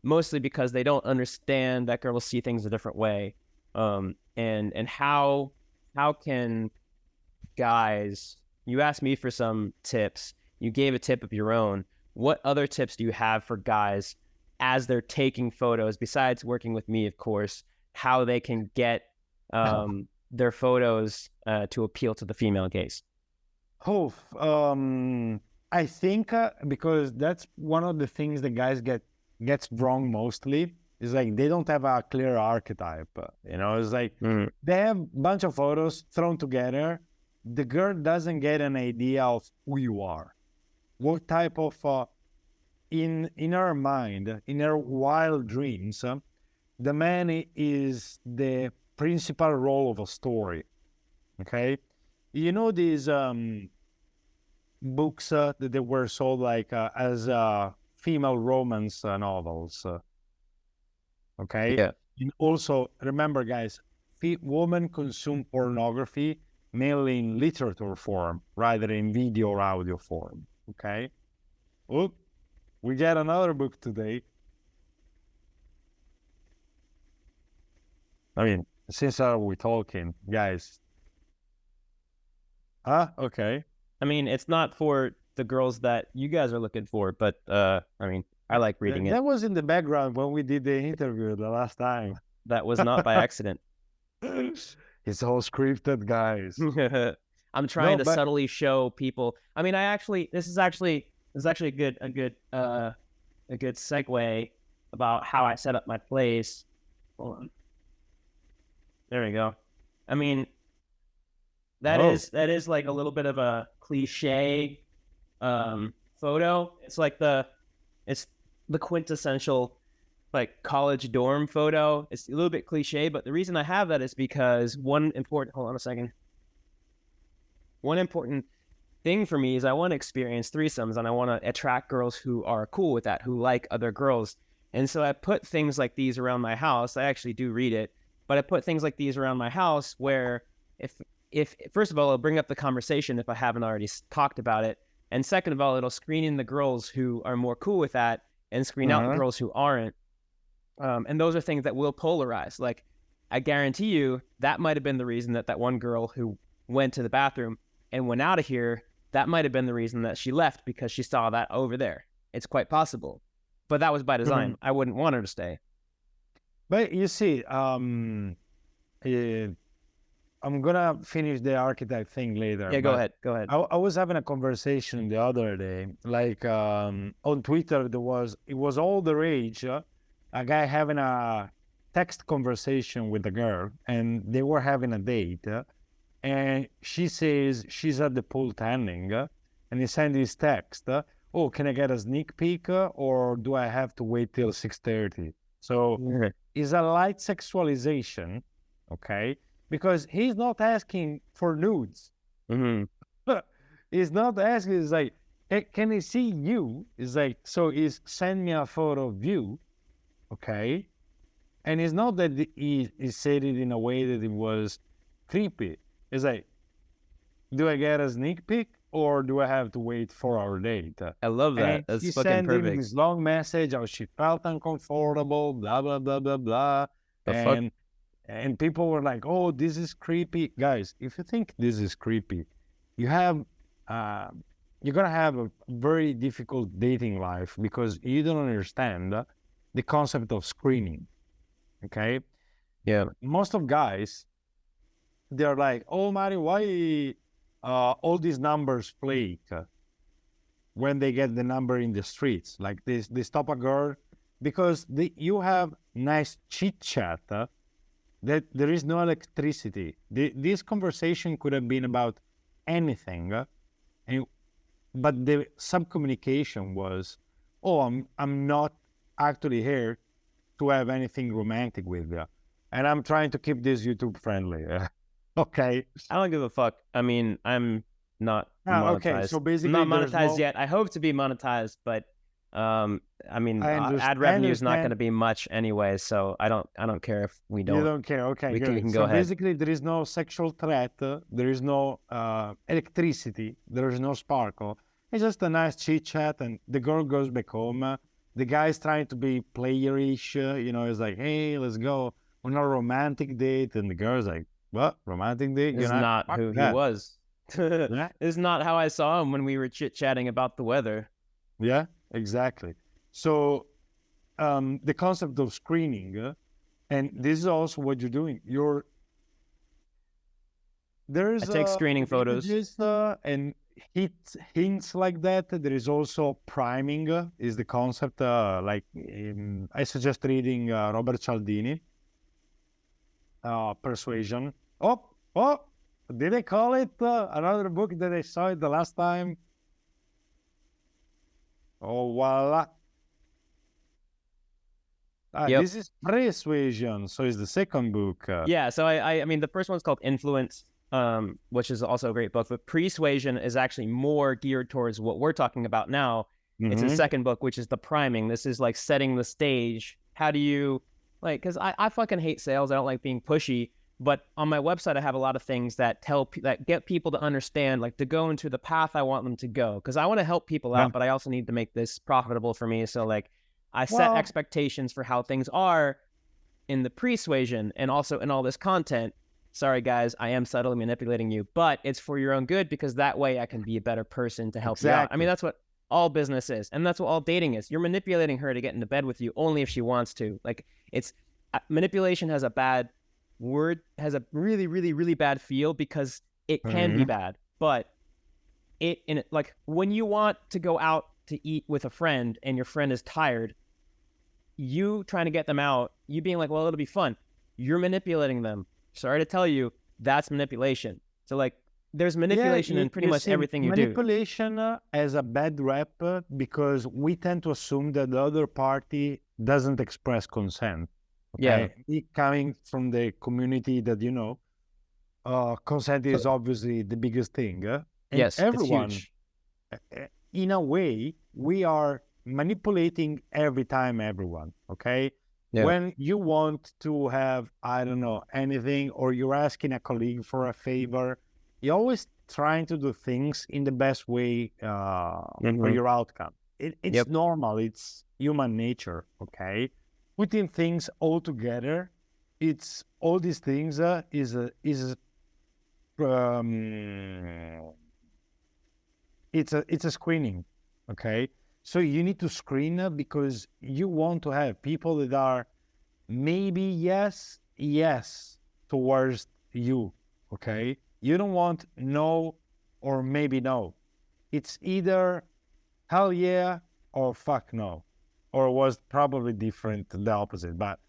mostly because they don't understand that girls see things a different way. And how can guys, you asked me for some tips, you gave a tip of your own. What other tips do you have for guys as they're taking photos, besides working with me, of course, how they can get their photos to appeal to the female gaze?
Oh, I think because that's one of the things the guys gets wrong mostly, is like they don't have a clear archetype. It's like they have a bunch of photos thrown together. The girl doesn't get an idea of who you are, what type of in her mind, in her wild dreams, the man is the principal role of a story. Okay, these books that they were sold like as female romance novels. Okay.
Yeah.
And also remember, guys, women consume pornography mainly in literature form rather than in video or audio form. Okay. Oh, we get another book today. I mean, since are we talking, guys? Okay.
I mean, it's not for the girls that you guys are looking for, but I mean, I like reading it.
That was in the background when we did the interview the last time.
That was not by accident.
It's all scripted, guys.
I'm trying to subtly show people. I mean, this is actually a good segue about how I set up my place. Hold on. There we go. I mean, that is like a little bit of a cliche photo. It's like the quintessential like college dorm photo. It's a little bit cliche, but the reason I have that is because hold on a second. One important thing for me is I want to experience threesomes, and I want to attract girls who are cool with that, who like other girls. And so I put things like these around my house. I actually do read it, but I put things like these around my house where if first of all, it'll bring up the conversation if I haven't already talked about it. And second of all, it'll screen in the girls who are more cool with that and screen out the girls who aren't. And those are things that will polarize. Like, I guarantee you that might have been the reason that one girl who went to the bathroom and went out of here, that might have been the reason that she left, because she saw that over there. It's quite possible. But that was by design. I wouldn't want her to stay.
But you see, I'm gonna finish the archetype thing later.
Yeah, go ahead.
I was having a conversation the other day, like on Twitter. It was all the rage. A guy having a text conversation with a girl, and they were having a date. And she says she's at the pool tanning, and he sent this text. Oh, can I get a sneak peek, or do I have to wait till 6:30? So it's a light sexualization, okay? Because he's not asking for nudes. He's not asking. It's like, hey, can he see you? It's like, so he's send me a photo of you, okay? And it's not that he said it in a way that it was creepy. It's like, do I get a sneak peek, or do I have to wait for our date?
I love that.
And
That's
she
fucking
sent him
perfect.
this long message how she felt uncomfortable, blah, blah, blah, blah, blah. And people were like, oh, this is creepy. Guys, if you think this is creepy, you're going to have a very difficult dating life, because you don't understand the concept of screening, okay?
Yeah.
Most of guys, they're like, oh, Mario, why all these numbers flake when they get the number in the streets? Like they stop a girl because you have nice chit chat, that there is no electricity. This conversation could have been about anything, but the subcommunication was, oh, I'm not actually here to have anything romantic with you. And I'm trying to keep this YouTube friendly. Okay.
I don't give a fuck. I mean, I'm not monetized.
Okay, so basically,
I'm not monetized yet. I hope to be monetized, but I mean, ad revenue is not going to be much anyway, so I don't care if we don't.
You don't care, okay,
we
good.
can
So
go ahead.
basically, there is no sexual threat, there is no electricity, there is no sparkle. It's just a nice chit chat, and the girl goes back home. The guy's trying to be playerish, you know, he's like, hey, let's go on a romantic date, and the girl's like, what, romantic date?
It's not who he was.
Yeah.
It's not how I saw him when we were chit-chatting about the weather.
Yeah, exactly. So the concept of screening, and this is also what you're doing. I
take screening photos.
And hints like that. There is also priming, is the concept. I suggest reading Robert Cialdini, Persuasion. Oh, did I call it another book that I saw it the last time? Oh, voila.
Yep.
This is Persuasion, so it's the second book.
Yeah, so I mean, the first one's called Influence, which is also a great book, but Persuasion is actually more geared towards what we're talking about now. It's the second book, which is the priming. This is like setting the stage. How do you, like, because I fucking hate sales. I don't like being pushy. But on my website, I have a lot of things that that get people to understand, like, to go into the path I want them to go. Because I want to help people out, but I also need to make this profitable for me. So, like, I set expectations for how things are in the Persuasion and also in all this content. Sorry, guys, I am subtly manipulating you, but it's for your own good, because that way I can be a better person to help you out. I mean, that's what all business is, and that's what all dating is. You're manipulating her to get into bed with you only if she wants to. Like, it's manipulation has a bad word, has a really, really, really bad feel, because it can be bad. But like, when you want to go out to eat with a friend and your friend is tired, you trying to get them out, you being like, well, it'll be fun, you're manipulating them. Sorry to tell you, that's manipulation. So, like, there's manipulation in pretty much everything you do.
Manipulation has a bad rep because we tend to assume that the other party doesn't express consent. Okay? Yeah. Coming from the community that you know, consent is obviously the biggest thing. And
yes,
everyone,
it's huge.
In a way, we are manipulating every time everyone, okay? Yeah. When you want to have, I don't know, anything, or you're asking a colleague for a favor, you're always trying to do things in the best way for your outcome. It's normal. It's human nature, okay? Putting things all together, it's all these things it's a screening, okay? So you need to screen because you want to have people that are maybe yes towards you, okay? You don't want no or maybe no. It's either hell yeah or fuck no, or was probably different, the opposite. But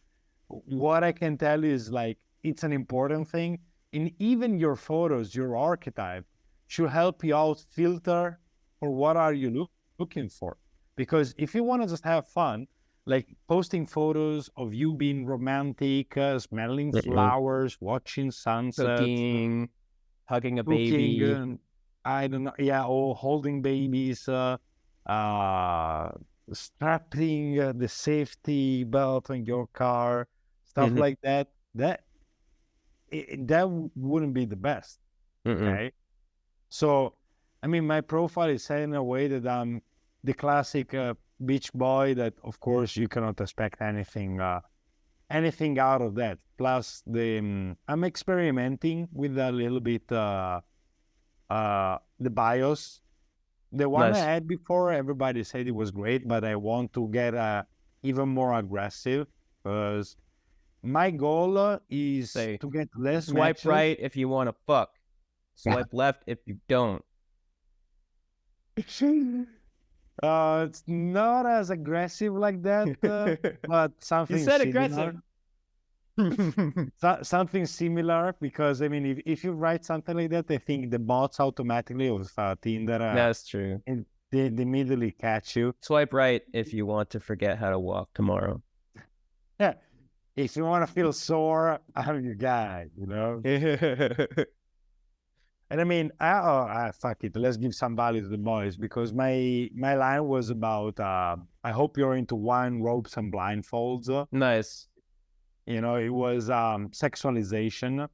what I can tell you is, like, it's an important thing. And even your photos, your archetype should help you out filter for what are you looking for. Because if you want to just have fun, like posting photos of you being romantic, smelling flowers, watching sunsets,
cooking, hugging a baby,
I don't know, or holding babies, strapping the safety belt on your car, stuff like that, that wouldn't be the best, okay? So, I mean, my profile is set in a way that I'm the classic beach boy that, of course, you cannot expect anything out of that. Plus, I'm experimenting with a little bit the bios. The one I had before, everybody said it was great, but I want to get even more aggressive, because my goal is to get less
swipe
matches.
Right if you want to fuck. Swipe left if you don't.
It's not as aggressive like that, but something.
You said
similar.
Aggressive.
Something similar, because I mean, if you write something like that, I think the bots automatically of Tinder.
That's true.
And they immediately catch you.
Swipe right if you want to forget how to walk tomorrow.
if you want to feel sore, I'm your guy, you know? And I mean, fuck it. Let's give some value to the boys because my line was about, I hope you're into wine, ropes, and blindfolds.
Nice.
You know, it was sexualization.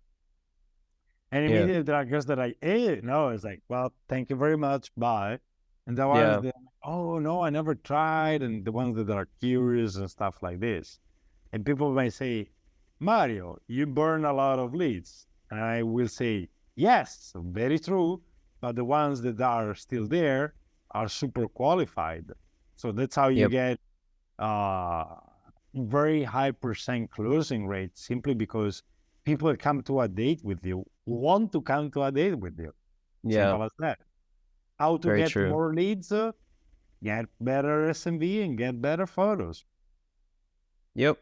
And
Yeah.
immediately there are girls that are like, no, it's like, well, thank you very much, bye. And the ones
Yeah.
that, oh, no, I never tried. And the ones that are curious and stuff like this. And people may say, Mario, you burn a lot of leads. And I will say, yes, very true. But the ones that are still there are super qualified. So that's how you
Yep.
get very high % closing rate simply because people that come to a date with you want to come to a date with you.
Yeah.
Simple as that. How to
Very
get
true.
more leads? Get better SMV and get better photos.
Yep.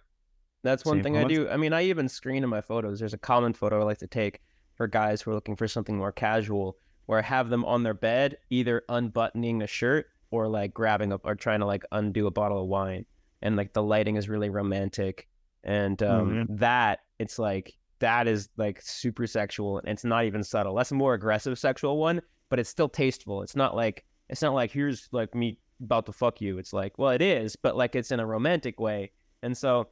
That's one thing I
Simple as-
do. I mean, I even screen in my photos. There's a common photo I like to take for guys who are looking for something more casual, where I have them on their bed, either unbuttoning a shirt or like grabbing up or trying to like undo a bottle of wine. And like the lighting is really romantic. And that it's like, that is like super sexual and it's not even subtle. That's a more aggressive sexual one, but it's still tasteful. It's not like here's like me about to fuck you. It's like, well, it is, but like it's in a romantic way. And so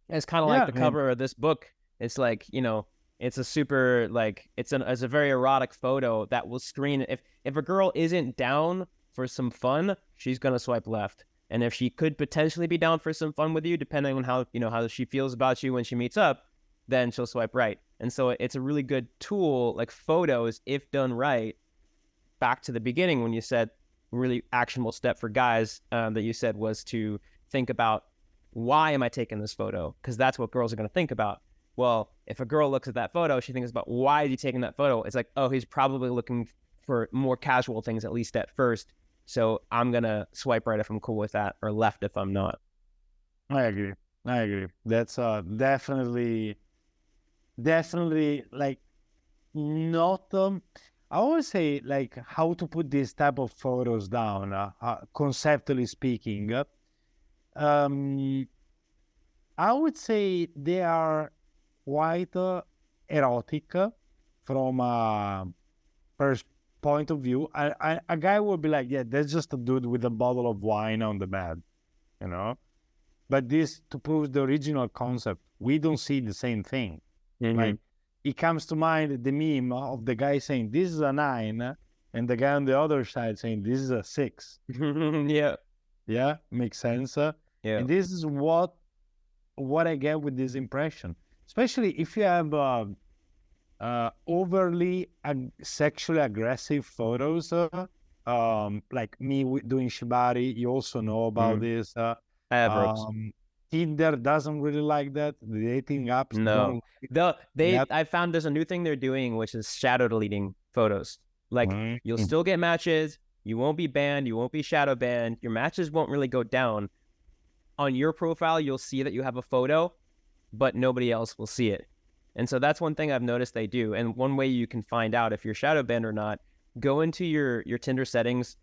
it's kind of like the cover of this book. It's like, you know, it's a super like it's a very erotic photo that will screen. If a girl isn't down for some fun, she's gonna swipe left. And if she could potentially be down for some fun with you, depending on how, you know, how she feels about you when she meets up, then she'll swipe right. And so it's a really good tool, like photos, if done right. Back to the beginning when you said really actionable step for guys that you said was to think about, why am I taking this photo? Because that's what girls are going to think about. Well, if a girl looks at that photo, she thinks about, why is he taking that photo? It's like, oh, he's probably looking for more casual things, at least at first. So I'm going to swipe right if I'm cool with that, or left if I'm not.
I agree. That's definitely like not, I always say like how to put these type of photos down, conceptually speaking. I would say they are quite erotic from a first point of view. A guy would be like, yeah, that's just a dude with a bottle of wine on the bed, you know? But this, to prove the original concept, we don't see the same thing. Like, it comes to mind the meme of the guy saying, this is a 9, and the guy on the other side saying, this is a 6.
Yeah.
Yeah, makes sense.
Yeah.
And this is what I get with this impression. Especially if you have overly sexually aggressive photos, like me doing shibari. You also know about this.
I have ropes.
Tinder doesn't really like that. The dating apps
No.
don't.
I found there's a new thing they're doing, which is shadow deleting photos. Like you'll still get matches. You won't be banned. You won't be shadow banned. Your matches won't really go down. On your profile, you'll see that you have a photo, but nobody else will see it. And so that's one thing I've noticed they do. And one way you can find out if you're shadow banned or not, go into your Tinder settings,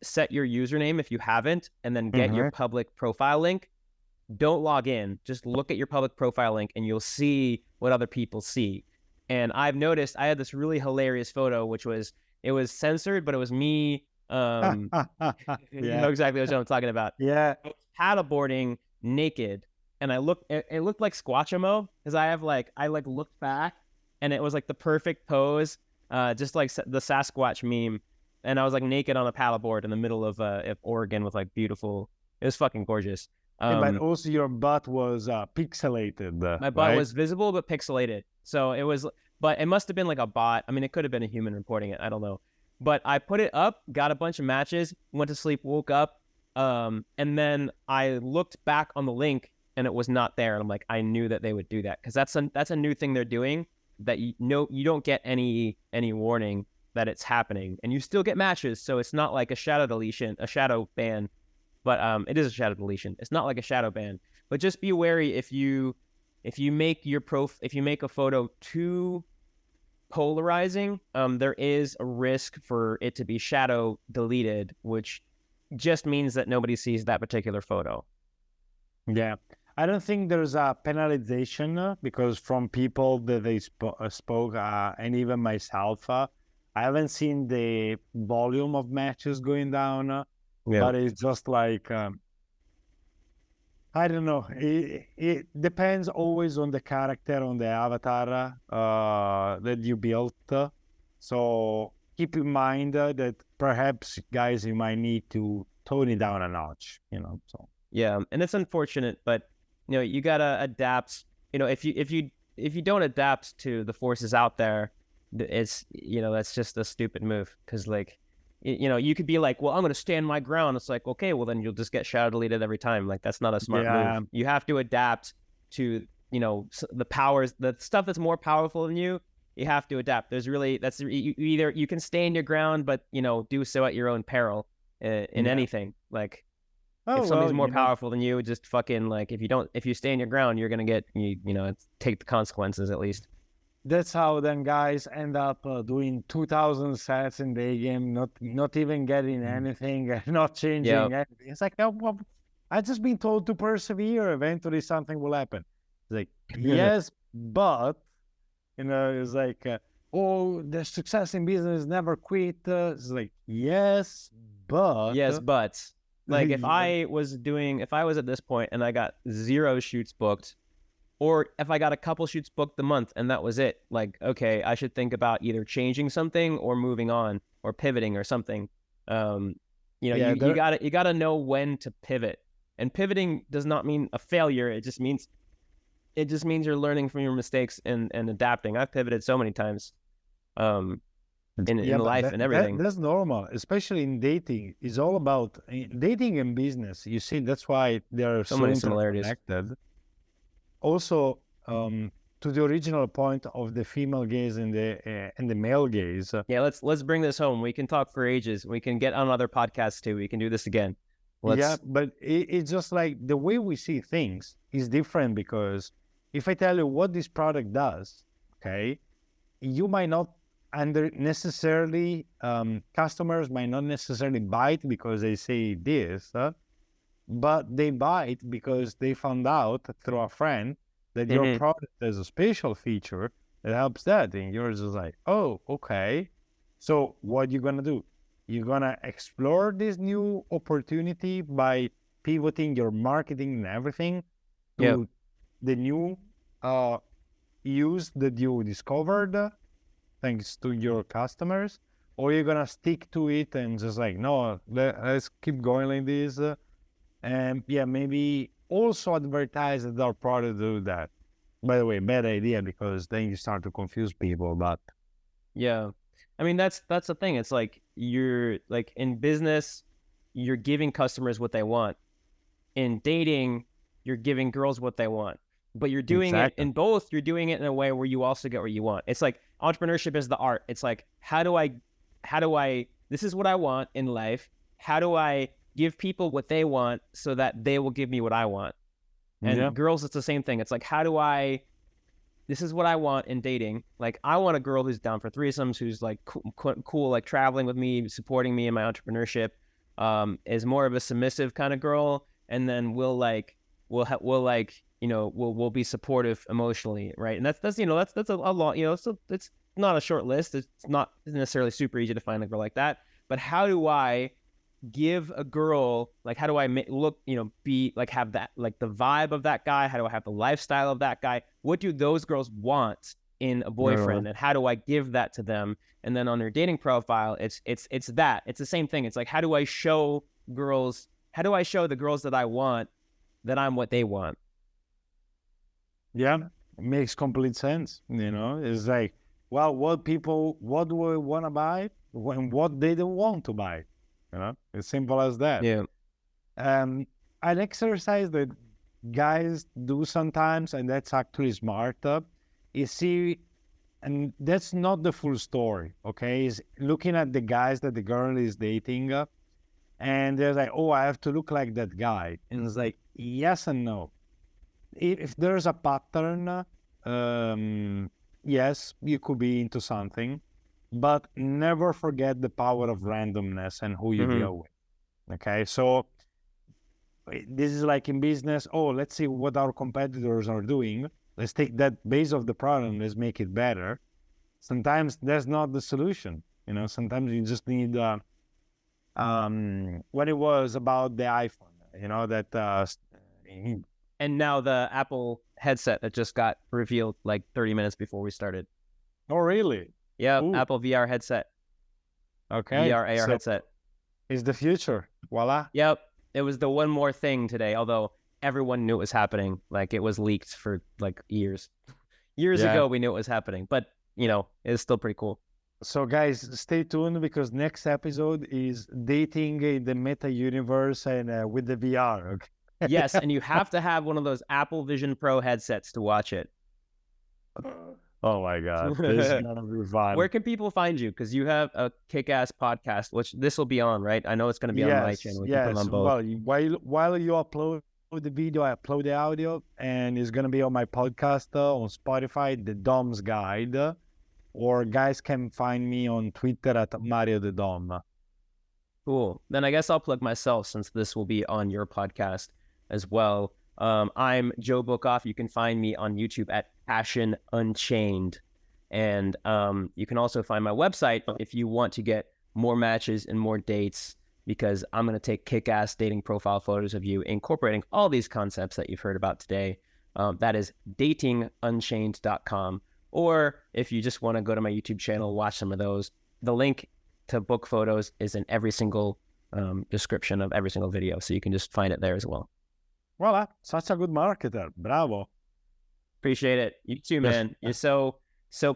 set your username if you haven't, and then get your public profile link. Don't log in. Just look at your public profile link and you'll see what other people see. And I've noticed I had this really hilarious photo, which was, it was censored, but it was me. You know exactly what I'm talking about.
Yeah.
I was paddleboarding naked. And it looked like Squatchamo, because I looked back and it was like the perfect pose, just like the Sasquatch meme. And I was like naked on a paddleboard in the middle of Oregon with like beautiful, it was fucking gorgeous.
But also your butt was pixelated.
My butt was visible, but pixelated. So it was, but it must've been like a bot. I mean, it could have been a human reporting it. I don't know. But I put it up, got a bunch of matches, went to sleep, woke up. And then I looked back on the link and it was not there. And I'm like, I knew that they would do that, because that's a new thing they're doing, that you don't get any warning that it's happening, and you still get matches. So it's not like a shadow deletion, a shadow ban, but it is a shadow deletion. It's not like a shadow ban, but just be wary if you make a photo too polarizing, there is a risk for it to be shadow deleted, which just means that nobody sees that particular photo.
Yeah. I don't think there's a penalization because from people that they spoke, and even myself, I haven't seen the volume of matches going down, but it's just like, I don't know. It depends always on the character, on the avatar that you built. So keep in mind that perhaps, guys, you might need to tone it down a notch, so.
Yeah, and it's unfortunate, but you gotta adapt. If you don't adapt to the forces out there, it's that's just a stupid move. Because like, you could be like, well, I'm gonna stand my ground. It's like, okay, well then you'll just get shadow deleted every time. Like that's not a smart move. You have to adapt to the powers, the stuff that's more powerful than you. You have to adapt. Either you can stand your ground, but do so at your own peril in anything. Like. If something's more powerful than you, just fucking like if you stay in your ground, you're gonna get take the consequences at least.
That's how then guys end up doing 2,000 sets in the game, not even getting anything, not changing anything. It's like, well, I've just been told to persevere. Eventually, something will happen. It's like, yes, but it's like, oh, the success in business never quit. It's like, yes, but.
Like if I was at this point and I got 0 shoots booked, or if I got a couple shoots booked a month and that was it, like, okay, I should think about either changing something or moving on or pivoting or something. You gotta know when to pivot. And pivoting does not mean a failure. It just means you're learning from your mistakes and adapting. I've pivoted so many times. In life and everything.
That's normal, especially in dating. It's all about dating and business. You see, that's why there are so many similarities. Also, to the original point of the female gaze and the male gaze.
Yeah, let's bring this home. We can talk for ages. We can get on other podcasts too. We can do this again.
Yeah, but it's just like the way we see things is different, because if I tell you what this product does, okay, you might not necessarily customers might not necessarily buy it because they say this, but they buy it because they found out through a friend that your product has a special feature that helps that, and yours is like, oh, okay. So what you gonna do? You're gonna explore this new opportunity by pivoting your marketing and everything to the new use that you discovered thanks to your customers, or you're gonna stick to it and just like, no, let's keep going like this, and maybe also advertise that our product do that. By the way, bad idea, because then you start to confuse people. But
I mean that's the thing. It's like you're like in business, you're giving customers what they want. In dating, you're giving girls what they want. But you're doing it in both. You're doing it in a way where you also get what you want. It's like entrepreneurship is the art. It's like, how do I, this is what I want in life. How do I give people what they want so that they will give me what I want? And girls, it's the same thing. It's like, this is what I want in dating. Like, I want a girl who's down for threesomes, who's like cool, like traveling with me, supporting me in my entrepreneurship, is more of a submissive kind of girl. And then we'll be supportive emotionally, right? And that's a lot, so it's not a short list. It's not necessarily super easy to find a girl like that. But how do I give a girl, like, how do I be like, have that, like the vibe of that guy? How do I have the lifestyle of that guy? What do those girls want in a boyfriend? And how do I give that to them? And then on their dating profile, it's the same thing. It's like, how do I show the girls that I want that I'm what they want?
Yeah, it makes complete sense. It's like, well, what do we want to buy when what they don't want to buy? It's simple as that.
Yeah.
An exercise that guys do sometimes, and that's actually smart, is see, and that's not the full story, okay? Is looking at the guys that the girl is dating, and they're like, oh, I have to look like that guy. And it's like, yes and no. If there's a pattern, yes, you could be into something, but never forget the power of randomness and who you deal with. Okay, so this is like in business. Oh, let's see what our competitors are doing. Let's take that base of the problem. Let's make it better. Sometimes that's not the solution. You know, sometimes you just need. When it was about the iPhone, you know that.
And now the Apple headset that just got revealed like 30 minutes before we started.
Oh, really?
Yeah,
Ooh.
Apple VR headset.
Okay.
VR AR headset.
Is the future. Voila.
Yep. It was the one more thing today, although everyone knew it was happening. Like, it was leaked for like years. Years ago, we knew it was happening, but you know, it's still pretty cool.
So guys, stay tuned because next episode is dating in the meta universe and with the VR. Okay?
Yes, and you have to have one of those Apple Vision Pro headsets to watch it.
Oh my God, this is gonna be fun.
Where can people find you? Because you have a kick-ass podcast, which this will be on, right? I know it's going to be on my channel.
Yes,
on both.
Well, while you upload the video, I upload the audio, and it's gonna be on my podcast on Spotify, The Dom's Guide, or guys can find me on Twitter at Mario the Dom.
Cool. Then I guess I'll plug myself since this will be on your podcast as well. I'm Joe Bookoff. You can find me on YouTube at Passion Unchained. And you can also find my website if you want to get more matches and more dates, because I'm going to take kick-ass dating profile photos of you, incorporating all these concepts that you've heard about today. That is datingunchained.com. Or if you just want to go to my YouTube channel, watch some of those, the link to book photos is in every single description of every single video. So you can just find it there as well.
Voila, such a good marketer. Bravo.
Appreciate it. You too, man. You're so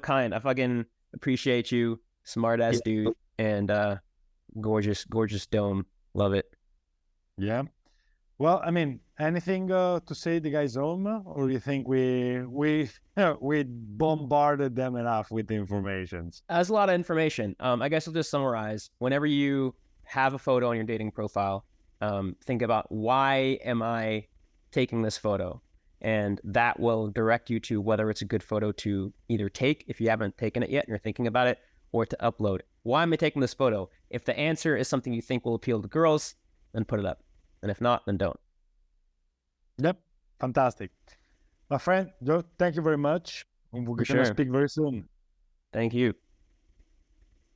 kind. I fucking appreciate you. Smart ass dude. And gorgeous dome. Love it.
Yeah. Well, I mean, anything to say the guys home, or you think we bombarded them enough with the information?
That's a lot of information. I guess I'll just summarize. Whenever you have a photo on your dating profile, think about, why am I taking this photo? And that will direct you to whether it's a good photo to either take if you haven't taken it yet and you're thinking about it, or to upload. Why am I taking this photo? If the answer is something you think will appeal to girls, then put it up. And if not, then don't.
Yep. Fantastic. My friend, Joe, thank you very much. We're going to speak very soon.
Thank you.